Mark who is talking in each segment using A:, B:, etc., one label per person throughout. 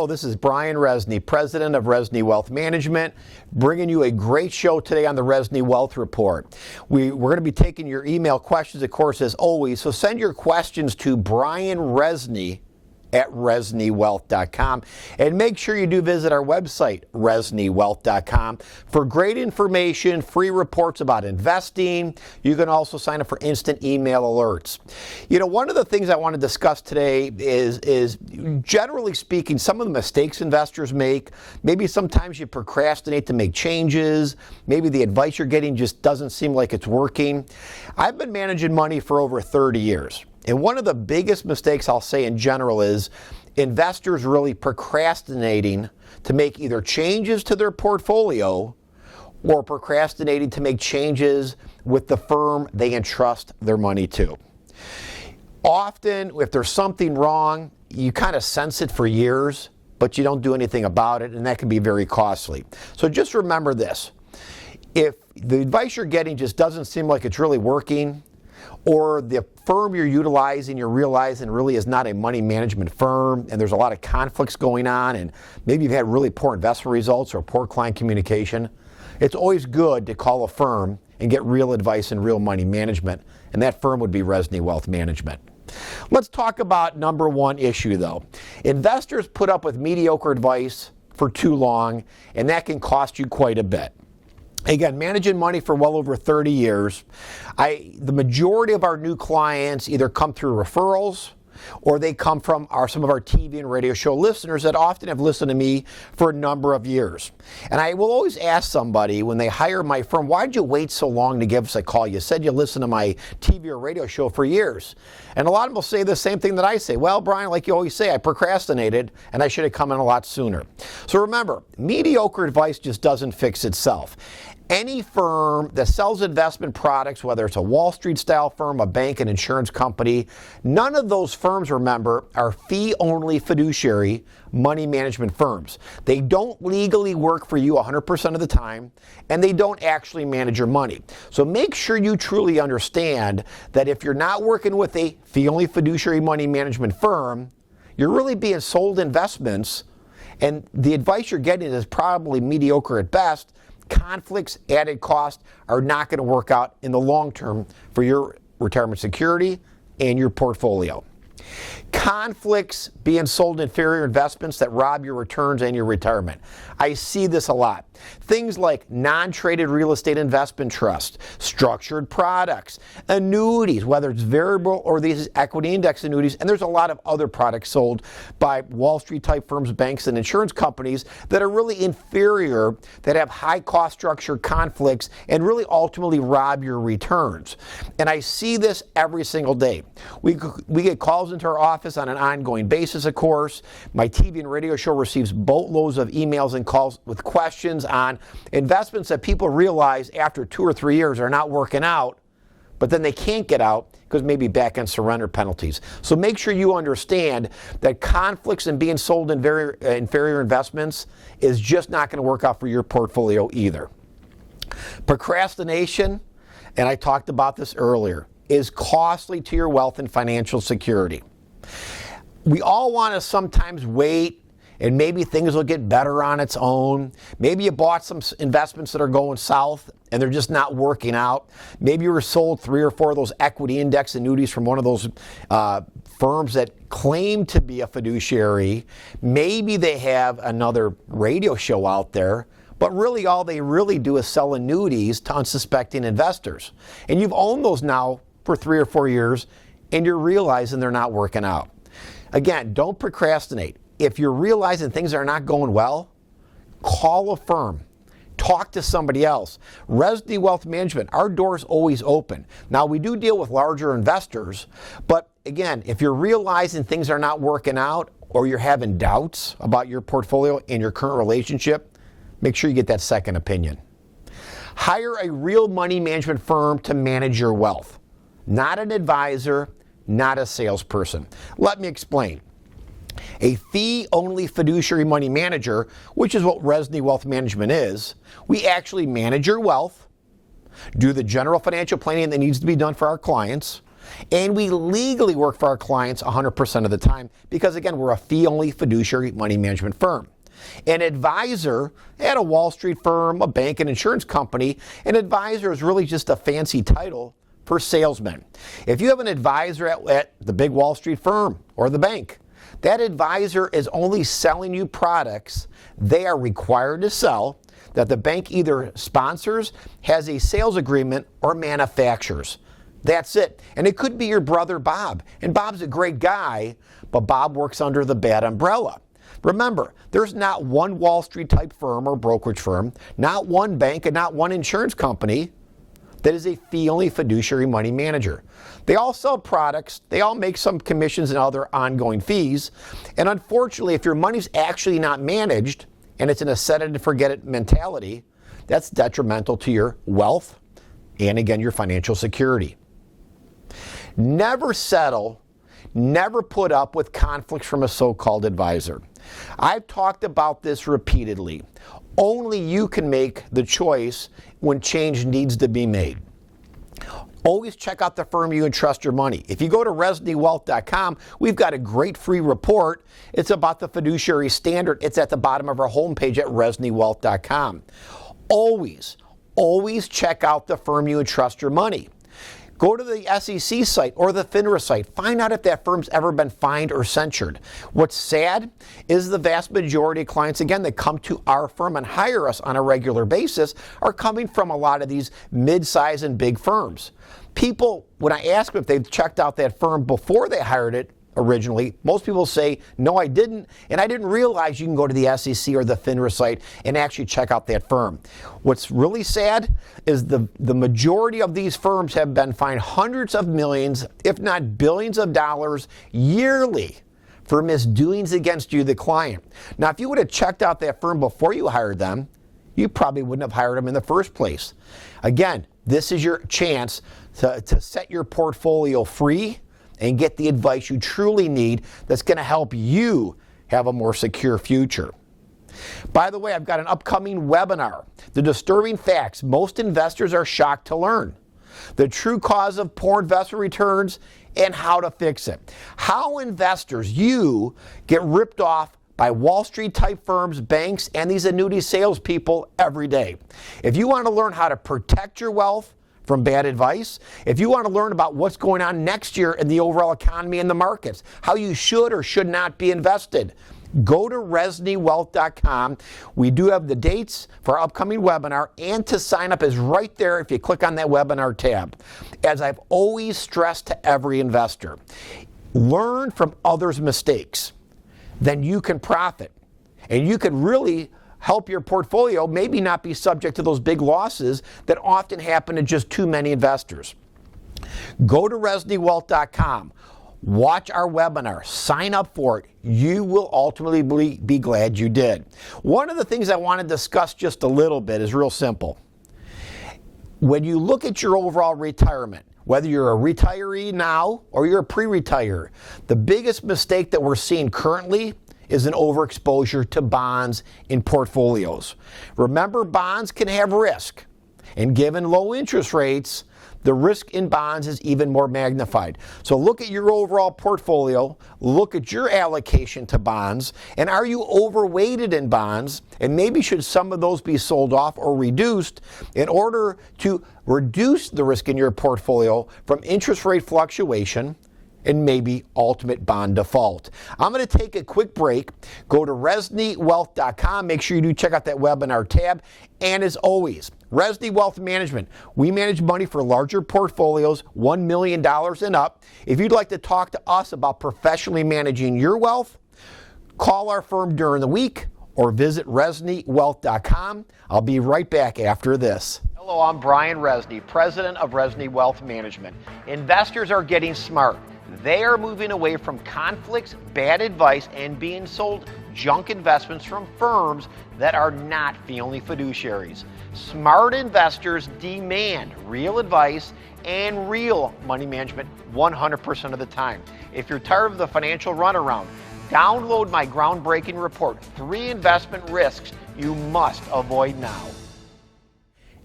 A: This is Brian Rezny, president of Rezny Wealth Management, bringing you a great show today on the Rezny Wealth Report. We're going to be taking your email questions, of course, as always. So send your questions to Brian Rezny at ReznyWealth.com. And make sure you do visit our website, ReznyWealth.com, for great information, free reports about investing. You can also sign up for instant email alerts. You know, one of the things I want to discuss today is generally speaking, some of the mistakes investors make. Maybe sometimes you procrastinate to make changes. Maybe the advice you're getting just doesn't seem like it's working. I've been managing money for over 30 years. And one of the biggest mistakes I'll say in general is investors really procrastinating to make either changes to their portfolio or procrastinating to make changes with the firm they entrust their money to. Often, if there's something wrong, you kind of sense it for years, but you don't do anything about it, and that can be very costly. So just remember this. If the advice you're getting just doesn't seem like it's really working, or the firm you're utilizing, you're realizing really is not a money management firm, and there's a lot of conflicts going on, and maybe you've had really poor investment results or poor client communication, it's always good to call a firm and get real advice in real money management, and that firm would be Rezny Wealth Management. Let's talk about number one issue, though. Investors put up with mediocre advice for too long, and that can cost you quite a bit. Again, managing money for well over 30 years, the majority of our new clients either come through referrals or they come from some of our TV and radio show listeners that often have listened to me for a number of years. And I will always ask somebody when they hire my firm, why did you wait so long to give us a call? You said you listened to my TV or radio show for years. And a lot of them will say the same thing that I say. Well, Brian, like you always say, I procrastinated and I should have come in a lot sooner. So remember, mediocre advice just doesn't fix itself. Any firm that sells investment products, whether it's a Wall Street style firm, a bank, an insurance company, none of those firms, remember, are fee-only fiduciary money management firms. They don't legally work for you 100% of the time, and they don't actually manage your money. So make sure you truly understand that if you're not working with a fee-only fiduciary money management firm, you're really being sold investments, and the advice you're getting is probably mediocre at best. Conflicts, added costs are not going to work out in the long term for your retirement security and your portfolio. Conflicts being sold inferior investments that rob your returns and your retirement. I see this a lot. Things like non-traded real estate investment trusts, structured products, annuities, whether it's variable or these equity index annuities, and there's a lot of other products sold by Wall Street type firms, banks, and insurance companies that are really inferior, that have high cost structure conflicts, and really ultimately rob your returns. And I see this every single day. We get calls into our office on an ongoing basis, of course. My TV and radio show receives boatloads of emails and calls with questions on investments that people realize after 2 or 3 years are not working out, but then they can't get out because maybe back-end surrender penalties. So make sure you understand that conflicts and being sold in inferior investments is just not going to work out for your portfolio either. Procrastination, and I talked about this earlier, is costly to your wealth and financial security. We all want to sometimes wait and maybe things will get better on its own. Maybe you bought some investments that are going south and they're just not working out. Maybe you were sold 3 or 4 of those equity index annuities from one of those firms that claim to be a fiduciary. Maybe they have another radio show out there, but really all they really do is sell annuities to unsuspecting investors. And you've owned those now for 3 or 4 years and you're realizing they're not working out. Again, don't procrastinate. If you're realizing things are not going well, call a firm. Talk to somebody else. Rezny Wealth Management, our door's always open. Now, we do deal with larger investors, but again, if you're realizing things are not working out or you're having doubts about your portfolio and your current relationship, make sure you get that second opinion. Hire a real money management firm to manage your wealth, not an advisor, not a salesperson. Let me explain. A fee-only fiduciary money manager, which is what Rezny Wealth Management is, we actually manage your wealth, do the general financial planning that needs to be done for our clients, And we legally work for our clients 100% of the time because, again, we're a fee-only fiduciary money management firm. An advisor at a Wall Street firm, a bank, an insurance company, an advisor is really just a fancy title for salesmen. If you have an advisor at the big Wall Street firm or the bank, that advisor is only selling you products they are required to sell that the bank either sponsors, has a sales agreement, or manufactures. That's it. And it could be your brother Bob. And Bob's a great guy, but Bob works under the bad umbrella. Remember, there's not one Wall Street type firm or brokerage firm, not one bank, and not one insurance company that is a fee-only fiduciary money manager. They all sell products, they all make some commissions and other ongoing fees, and unfortunately, if your money's actually not managed, and it's in a set-it-and-forget-it mentality, that's detrimental to your wealth and, again, your financial security. Never settle, never put up with conflicts from a so-called advisor. I've talked about this repeatedly. Only you can make the choice when change needs to be made. Always check out the firm you entrust your money. If you go to ReznyWealth.com, we've got a great free report. It's about the fiduciary standard. It's at the bottom of our homepage at ReznyWealth.com. Always check out the firm you entrust your money. Go to the SEC site or the FINRA site. Find out if that firm's ever been fined or censured. What's sad is the vast majority of clients, again, that come to our firm and hire us on a regular basis are coming from a lot of these mid-size and big firms. People, when I ask them if they've checked out that firm before they hired it originally, most people say, no, I didn't, and I didn't realize you can go to the SEC or the FINRA site and actually check out that firm. What's really sad is the majority of these firms have been fined hundreds of millions, if not billions of dollars yearly for misdoings against you, the client. Now, if you would have checked out that firm before you hired them, you probably wouldn't have hired them in the first place. Again, this is your chance to set your portfolio free and get the advice you truly need that's going to help you have a more secure future. By the way, I've got an upcoming webinar, The Disturbing Facts Most Investors Are Shocked to Learn, the true cause of poor investment returns and how to fix it. How investors, you, get ripped off by Wall Street type firms, banks, and these annuity salespeople every day. If you want to learn how to protect your wealth from bad advice, if you want to learn about what's going on next year in the overall economy and the markets, how you should or should not be invested, go to ReznyWealth.com. We do have the dates for our upcoming webinar, and to sign up is right there if you click on that webinar tab. As I've always stressed to every investor, learn from others' mistakes, then you can profit. And you can really help your portfolio maybe not be subject to those big losses that often happen to just too many investors. Go to ReznyWealth.com. Watch our webinar. Sign up for it. You will ultimately be glad you did. One of the things I want to discuss just a little bit is real simple. When you look at your overall retirement, whether you're a retiree now or you're a pre-retirer, the biggest mistake that we're seeing currently is an overexposure to bonds in portfolios. Remember, bonds can have risk, and given low interest rates, the risk in bonds is even more magnified. So look at your overall portfolio, look at your allocation to bonds, and are you overweighted in bonds? And maybe should some of those be sold off or reduced in order to reduce the risk in your portfolio from interest rate fluctuation and maybe ultimate bond default. I'm going to take a quick break. Go to ReznyWealth.com. Make sure you do check out that webinar tab. And as always, Rezny Wealth Management. We manage money for larger portfolios, $1 million and up. If you'd like to talk to us about professionally managing your wealth, call our firm during the week or visit ReznyWealth.com. I'll be right back after this. Hello, I'm Brian Rezny, president of Rezny Wealth Management. Investors are getting smart. They are moving away from conflicts, bad advice, and being sold junk investments from firms that are not fee-only fiduciaries. Smart investors demand real advice and real money management 100% of the time. If you're tired of the financial runaround, download my groundbreaking report, 3 investment risks you must avoid now.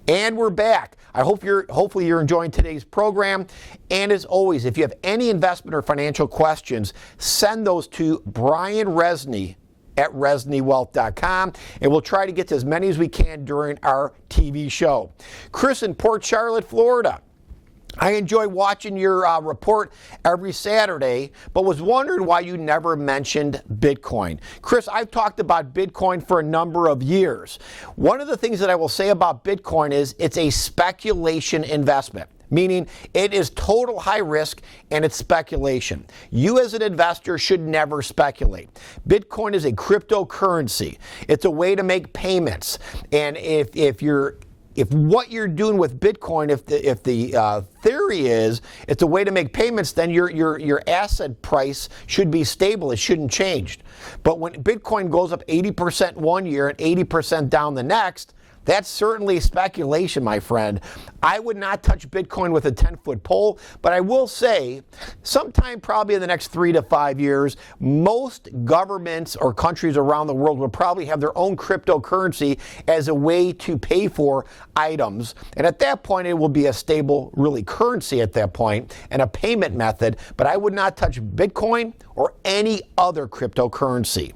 A: And we're back. Hopefully you're enjoying today's program. And as always, if you have any investment or financial questions, send those to Brian Rezny at ReznyWealth.com, and we'll try to get to as many as we can during our TV show. Chris in Port Charlotte, Florida. I enjoy watching your report every Saturday, but was wondering why you never mentioned Bitcoin. Chris, I've talked about Bitcoin for a number of years. One of the things that I will say about Bitcoin is it's a speculation investment, meaning it is total high risk and it's speculation. You as an investor should never speculate. Bitcoin is a cryptocurrency. It's a way to make payments. And if what you're doing with Bitcoin, if the theory is it's a way to make payments, then your asset price should be stable. It shouldn't change. But when Bitcoin goes up 80% one year and 80% down the next, that's certainly speculation, my friend. I would not touch Bitcoin with a 10-foot pole, but I will say sometime probably in the next 3 to 5 years, most governments or countries around the world will probably have their own cryptocurrency as a way to pay for items. And at that point, it will be a stable, really, currency at that point and a payment method. But I would not touch Bitcoin or any other cryptocurrency.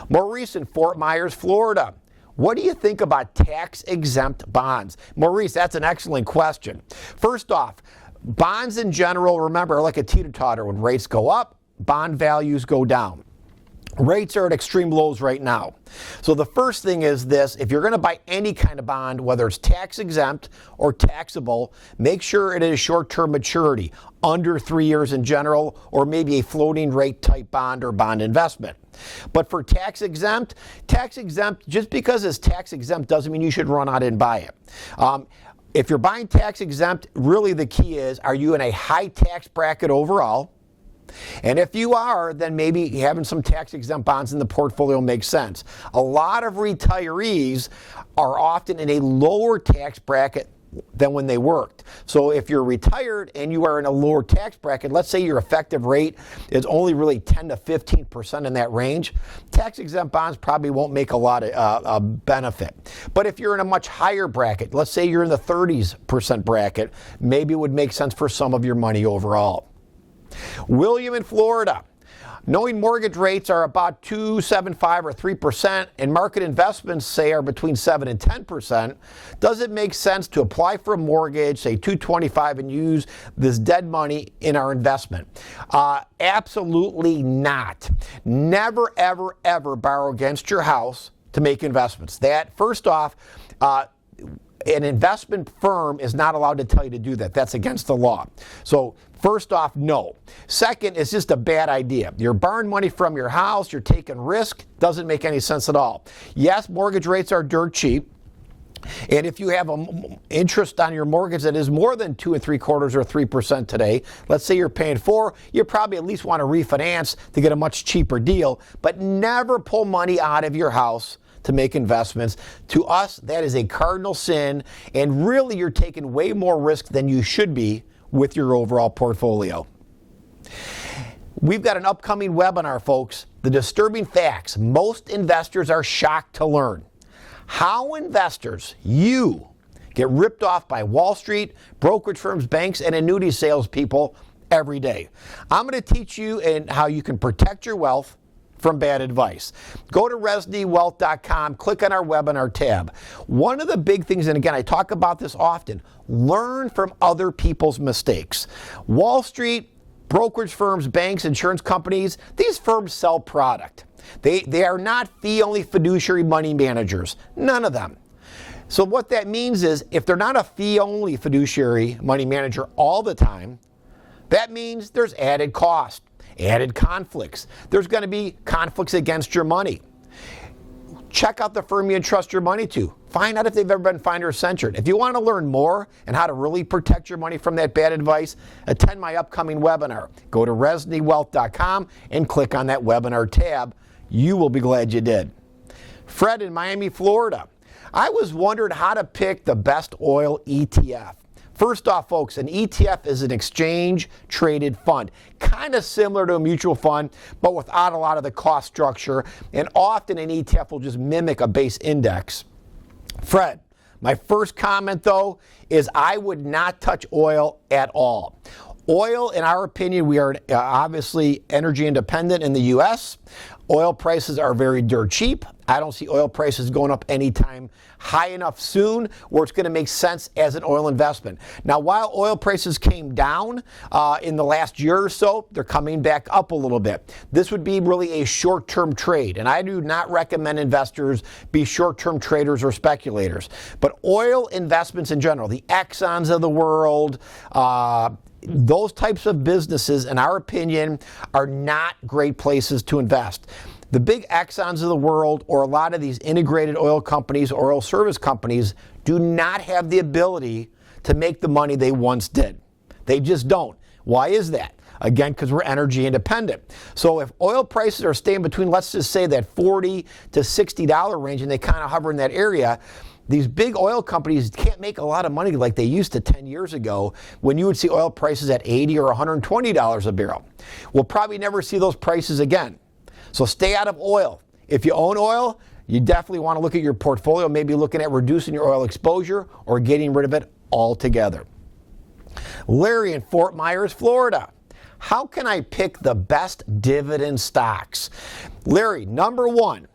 A: Maurice in Fort Myers, Florida. What do you think about tax-exempt bonds? Maurice, that's an excellent question. First off, bonds in general, remember, are like a teeter-totter. When rates go up, bond values go down. Rates are at extreme lows right now. So the first thing is this: if you're going to buy any kind of bond, whether it's tax exempt or taxable, make sure it is short-term maturity, under 3 years in general, or maybe a floating rate type bond or bond investment. But for tax exempt, just because it's tax exempt doesn't mean you should run out and buy it. If you're buying tax exempt, really the key is, are you in a high tax bracket overall? And if you are, then maybe having some tax-exempt bonds in the portfolio makes sense. A lot of retirees are often in a lower tax bracket than when they worked. So if you're retired and you are in a lower tax bracket, let's say your effective rate is only really 10 to 15% in that range, tax-exempt bonds probably won't make a lot of benefit. But if you're in a much higher bracket, let's say you're in the 30% bracket, maybe it would make sense for some of your money overall. William in Florida. Knowing mortgage rates are about 2.75 or 3% and market investments say are between 7 and 10%, does it make sense to apply for a mortgage, say 225, and use this dead money in our investment? Absolutely not. Never, ever, ever borrow against your house to make investments. That, first off, an investment firm is not allowed to tell you to do that. That's against the law. So first off, no. Second, it's just a bad idea. You're borrowing money from your house. You're taking risk. Doesn't make any sense at all. Yes, mortgage rates are dirt cheap. And if you have an interest on your mortgage that is more than 2.75 or 3% today, let's say you're paying 4%, you probably at least want to refinance to get a much cheaper deal. But never pull money out of your house to make investments. To us, that is a cardinal sin, and really you're taking way more risk than you should be with your overall portfolio. We've got an upcoming webinar, folks. The disturbing facts most investors are shocked to learn. How investors, you, get ripped off by Wall Street, brokerage firms, banks, and annuity salespeople every day. I'm going to teach you how you can protect your wealth from bad advice. Go to ReznyWealth.com, click on our webinar tab. One of the big things, and again, I talk about this often, learn from other people's mistakes. Wall Street, brokerage firms, banks, insurance companies, these firms sell product. They are not fee-only fiduciary money managers. None of them. So what that means is if they're not a fee-only fiduciary money manager all the time, that means there's added cost, added conflicts. There's going to be conflicts against your money. Check out the firm you entrust your money to. Find out if they've ever been fined or censured. If you want to learn more and how to really protect your money from that bad advice, attend my upcoming webinar. Go to ReznyWealth.com and click on that webinar tab. You will be glad you did. Fred in Miami, Florida. I was wondering how to pick the best oil ETF. First off, folks, an ETF is an exchange-traded fund, kind of similar to a mutual fund, but without a lot of the cost structure, and often an ETF will just mimic a base index. Fred, My first comment, though, is I would not touch oil at all. Oil, in our opinion, we are obviously energy independent in the U.S. Oil prices are very dirt cheap. I don't see oil prices going up anytime high enough soon where it's going to make sense as an oil investment. Now, while oil prices came down in the last year or so, they're coming back up a little bit. This would be really a short-term trade, and I do not recommend investors be short-term traders or speculators. But oil investments in general, the Exxons of the world, those types of businesses, in our opinion, are not great places to invest. The big Exxons of the world, or a lot of these integrated oil companies or oil service companies, do not have the ability to make the money they once did. They just don't. Why is that? Again, because we're energy independent. So if oil prices are staying between, let's just say, that $40 to $60 range, and they kind of hover in that area, these big oil companies can't make a lot of money like they used to 10 years ago when you would see oil prices at $80 or $120 a barrel. We'll probably never see those prices again. So stay out of oil. If you own oil, you definitely want to look at your portfolio, maybe looking at reducing your oil exposure or getting rid of it altogether. Larry in Fort Myers, Florida. How can I pick the best dividend stocks? Larry, number one,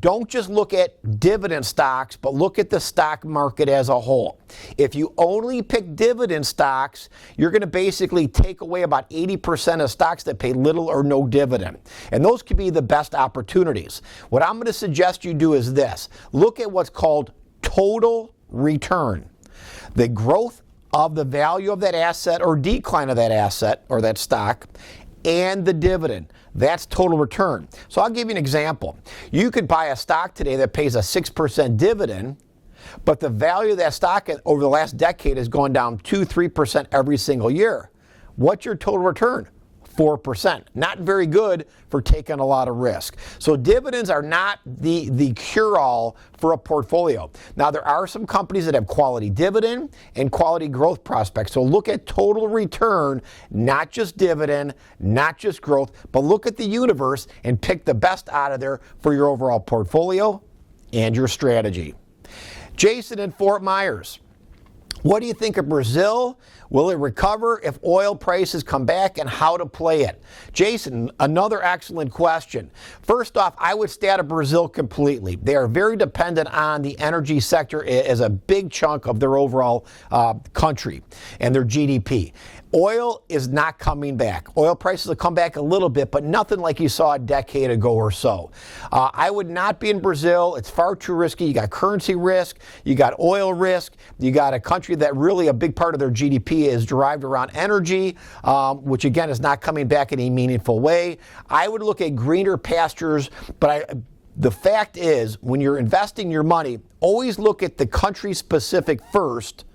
A: don't just look at dividend stocks, but look at the stock market as a whole. If you only pick dividend stocks, you're going to basically take away about 80% of stocks that pay little or no dividend. And those could be the best opportunities. What I'm going to suggest you do is this. Look at what's called total return. The growth of the value of that asset or decline of that asset or that stock, and the dividend. That's total return. So I'll give you an example. You could buy a stock today that pays a 6% dividend, but the value of that stock over the last decade has gone down 2-3% every single year. What's your total return? 4%. Not very good for taking a lot of risk. So dividends are not the cure-all for a portfolio. Now, there are some companies that have quality dividend and quality growth prospects. So look at total return, not just dividend, not just growth, but look at the universe and pick the best out of there for your overall portfolio and your strategy. Jason in Fort Myers. What do you think of Brazil? Will it recover if oil prices come back, and how to play it? Jason, another excellent question. First off, I would stay out of Brazil completely. They are very dependent on the energy sector as a big chunk of their overall country and their GDP. Oil is not coming back. Oil prices will come back a little bit, but nothing like you saw a decade ago or so. I would not be in Brazil. It's far too risky. You got currency risk, you got oil risk, you got a country that really a big part of their GDP is derived around energy, which again is not coming back in a meaningful way. I would look at greener pastures, but the fact is, when you're investing your money, always look at the country specific first,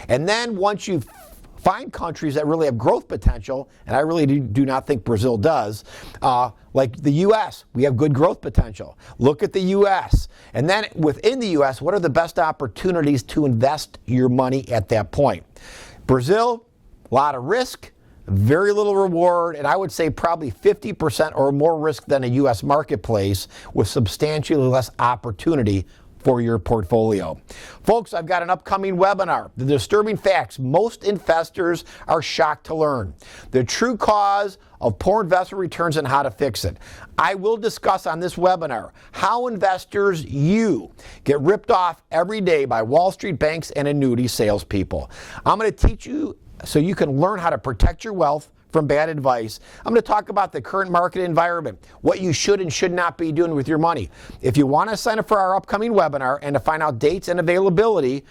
A: and then once you find countries that really have growth potential, and I really do not think Brazil does, like the U.S., we have good growth potential. Look at the U.S. And then within the U.S., what are the best opportunities to invest your money at that point? Brazil, a lot of risk, very little reward, and I would say probably 50% or more risk than a U.S. marketplace with substantially less opportunity for your portfolio. Folks, I've got an upcoming webinar, The Disturbing Facts Most Investors Are Shocked to Learn. The true cause of poor investment returns and how to fix it. I will discuss on this webinar how investors get ripped off every day by Wall Street banks and annuity salespeople. I'm going to teach you so you can learn how to protect your wealth from bad advice. I'm going to talk about the current market environment, what you should and should not be doing with your money. If you want to sign up for our upcoming webinar and to find out dates and availability,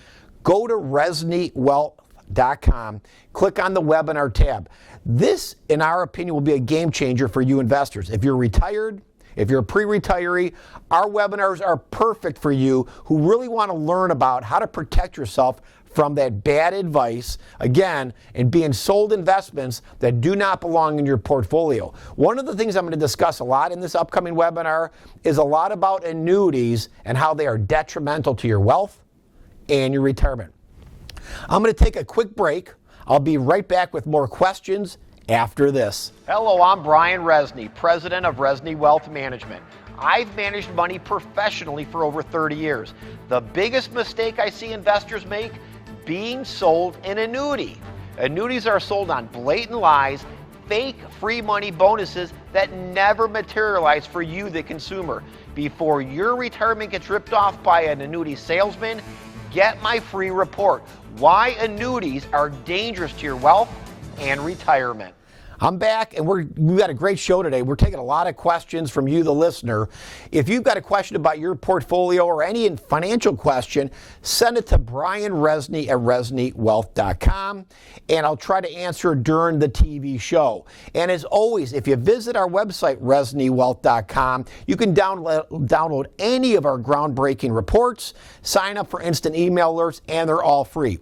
A: go to reznywealth.com, click on the webinar tab. This, in our opinion, will be a game changer for you investors. If you're retired, if you're a pre-retiree, our webinars are perfect for you who really want to learn about how to protect yourself from that bad advice, again, and being sold investments that do not belong in your portfolio. One of the things I'm going to discuss a lot in this upcoming webinar is a lot about annuities and how they are detrimental to your wealth and your retirement. I'm going to take a quick break. I'll be right back with more questions after this. Hello, I'm Brian Rezny, president of Rezny Wealth Management. I've managed money professionally for over 30 years. The biggest mistake I see investors make, being sold an annuity. Annuities are sold on blatant lies, fake free money bonuses that never materialize for you, the consumer. Before your retirement gets ripped off by an annuity salesman, get my free report, Why Annuities Are Dangerous to Your Wealth and Retirement. I'm back, and we've got a great show today. We're taking a lot of questions from you, the listener. If you've got a question about your portfolio or any financial question, send it to Brian Rezny at ReznyWealth.com, and I'll try to answer during the TV show. And as always, if you visit our website, ReznyWealth.com, you can download any of our groundbreaking reports, sign up for instant email alerts, and they're all free.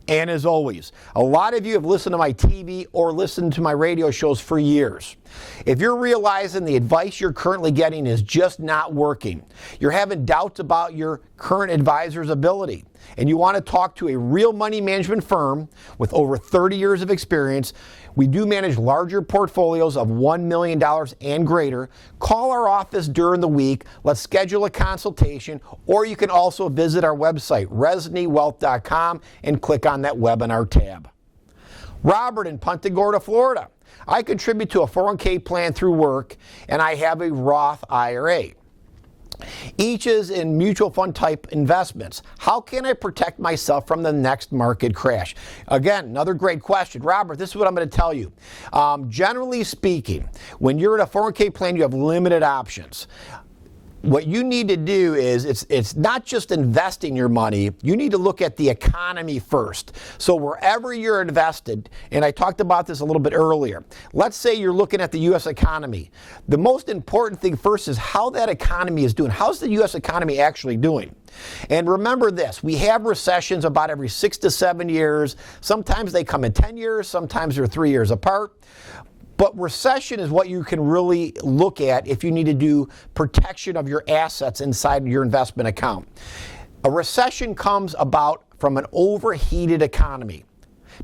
A: And as always, a lot of you have listened to my TV or listened to my radio shows for years. If you're realizing the advice you're currently getting is just not working, you're having doubts about your current advisor's ability, and you want to talk to a real money management firm with over 30 years of experience, we do manage larger portfolios of $1 million and greater. Call our office during the week. Let's schedule a consultation, or you can also visit our website, ReznyWealth.com, and click on that webinar tab. Robert in Punta Gorda, Florida. I contribute to a 401k plan through work, and I have a Roth IRA. Each is in mutual fund type investments. How can I protect myself from the next market crash? Again, another great question. Robert, this is what I'm going to tell you. Generally speaking, when you're in a 401k plan, you have limited options. What you need to do is, it's not just investing your money, you need to look at the economy first. So wherever you're invested, and I talked about this a little bit earlier, let's say you're looking at the U.S. economy. The most important thing first is how that economy is doing. How's the U.S. economy actually doing? And remember this, we have recessions about every 6 to 7 years. Sometimes they come in 10 years, sometimes they're 3 years apart. But recession is what you can really look at if you need to do protection of your assets inside your investment account. A recession comes about from an overheated economy.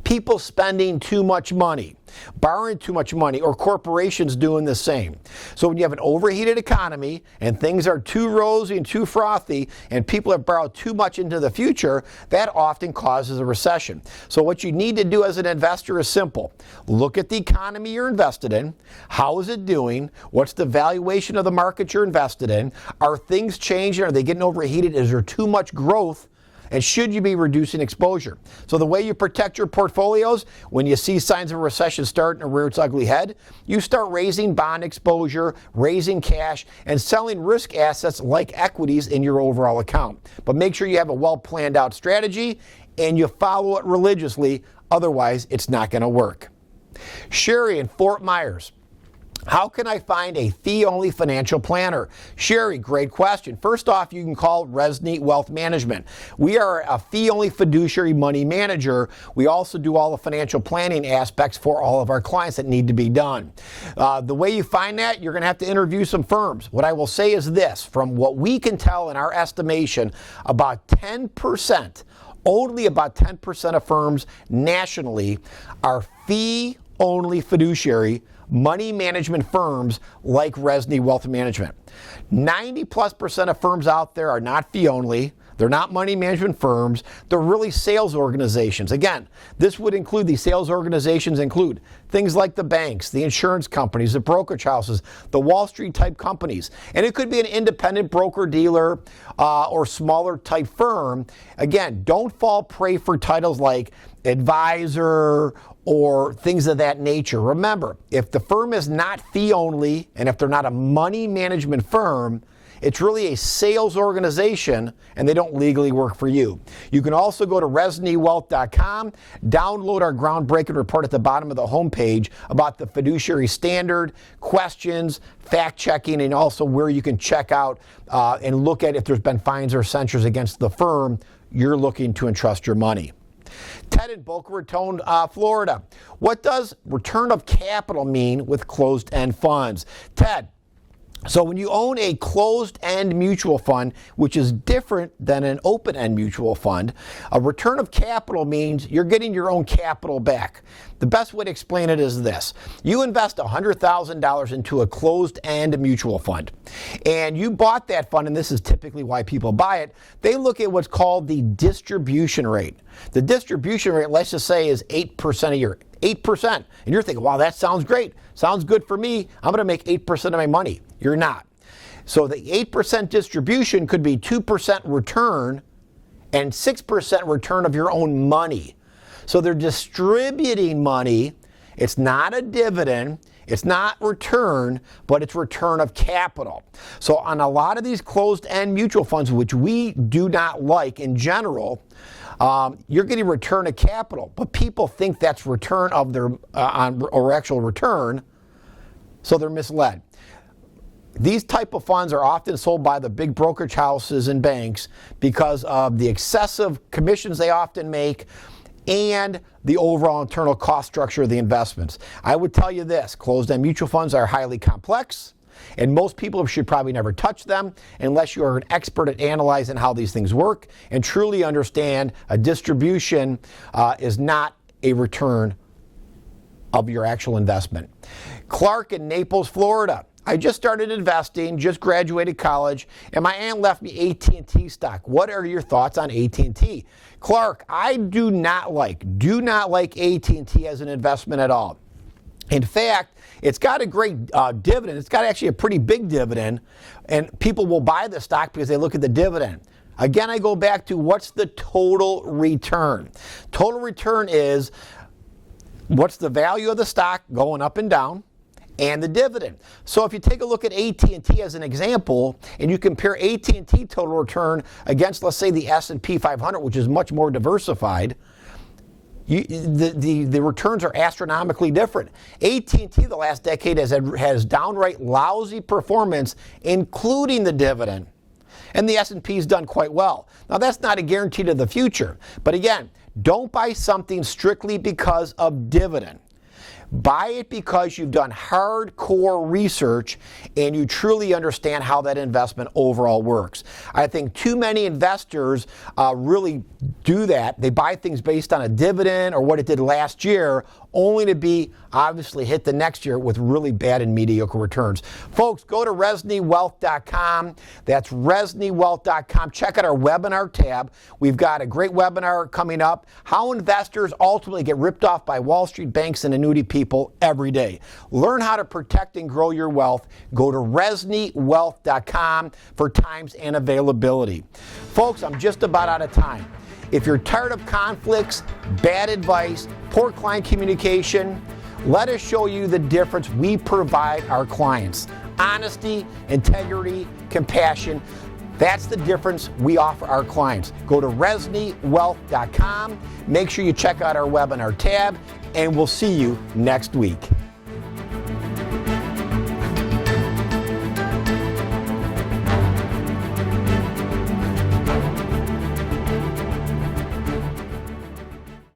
A: People spending too much money, borrowing too much money, or corporations doing the same. So when you have an overheated economy and things are too rosy and too frothy and people have borrowed too much into the future, that often causes a recession. So what you need to do as an investor is simple. Look at the economy you're invested in. How is it doing? What's the valuation of the market you're invested in? Are things changing? Are they getting overheated? Is there too much growth? And should you be reducing exposure? So the way you protect your portfolios, when you see signs of a recession starting to rear its ugly head, you start raising bond exposure, raising cash, and selling risk assets like equities in your overall account. But make sure you have a well planned out strategy and you follow it religiously, otherwise it's not going to work. Sherry in Fort Myers. How can I find a fee-only financial planner? Sherry, great question. First off, you can call Rezny Wealth Management. We are a fee-only fiduciary money manager. We also do all the financial planning aspects for all of our clients that need to be done. The way you find that, you're going to have to interview some firms. What I will say is this, from what we can tell in our estimation, about 10%, only about 10% of firms nationally are fee-only fiduciary money management firms like Rezny Wealth Management. 90+% of firms out there are not fee only. They're not money management firms. They're really sales organizations. Again, this would include, these sales organizations include things like the banks, the insurance companies, the brokerage houses, the Wall Street type companies. And it could be an independent broker dealer or smaller type firm. Again, don't fall prey for titles like advisor or things of that nature. Remember, if the firm is not fee only and if they're not a money management firm, it's really a sales organization and they don't legally work for you. You can also go to ReznyWealth.com, download our groundbreaking report at the bottom of the homepage about the fiduciary standard, questions, fact checking, and also where you can check out and look at if there's been fines or censures against the firm you're looking to entrust your money. Ted in Boca Raton, Florida. What does return of capital mean with closed-end funds? Ted, So when you own a closed-end mutual fund, which is different than an open-end mutual fund, a return of capital means you're getting your own capital back. The best way to explain it is this. You invest $100,000 into a closed-end mutual fund, and you bought that fund, and this is typically why people buy it. They look at what's called the distribution rate. The distribution rate, let's just say, is 8% a year. 8%. And you're thinking, wow, that sounds great. Sounds good for me. I'm going to make 8% of my money. You're not. So the 8% distribution could be 2% return and 6% return of your own money. So they're distributing money. It's not a dividend. It's not return, but it's return of capital. So on a lot of these closed-end mutual funds, which we do not like in general, you're getting return of capital, but people think that's return of their or actual return, so they're misled. These type of funds are often sold by the big brokerage houses and banks because of the excessive commissions they often make and the overall internal cost structure of the investments. I would tell you this, closed-end mutual funds are highly complex, and most people should probably never touch them unless you are an expert at analyzing how these things work and truly understand a distribution is not a return of your actual investment. Clark in Naples, Florida. I just started investing, just graduated college, and my aunt left me AT&T stock. What are your thoughts on AT&T? Clark, I do not like AT&T as an investment at all. In fact, it's got a great dividend. It's got actually a pretty big dividend, and people will buy the stock because they look at the dividend. Again, I go back to what's the total return? Total return is what's the value of the stock going up and down, and the dividend. So if you take a look at AT&T as an example, and you compare AT&T total return against, let's say, the S&P 500, which is much more diversified, the returns are astronomically different. AT&T the last decade has downright lousy performance, including the dividend. And the S&P's done quite well. Now, that's not a guarantee to the future. But again, don't buy something strictly because of dividend. Buy it because you've done hardcore research and you truly understand how that investment overall works. I think too many investors really do that. They buy things based on a dividend or what it did last year, only to be obviously hit the next year with really bad and mediocre returns. Folks, go to ReznyWealth.com. That's ReznyWealth.com. Check out our webinar tab. We've got a great webinar coming up, how investors ultimately get ripped off by Wall Street banks and annuity people every day. Learn how to protect and grow your wealth. Go to ReznyWealth.com for times and availability. Folks, I'm just about out of time. If you're tired of conflicts, bad advice, poor client communication, let us show you the difference we provide our clients. Honesty, integrity, compassion. That's the difference we offer our clients. Go to ReznyWealth.com. Make sure you check out our webinar tab, and we'll see you next week.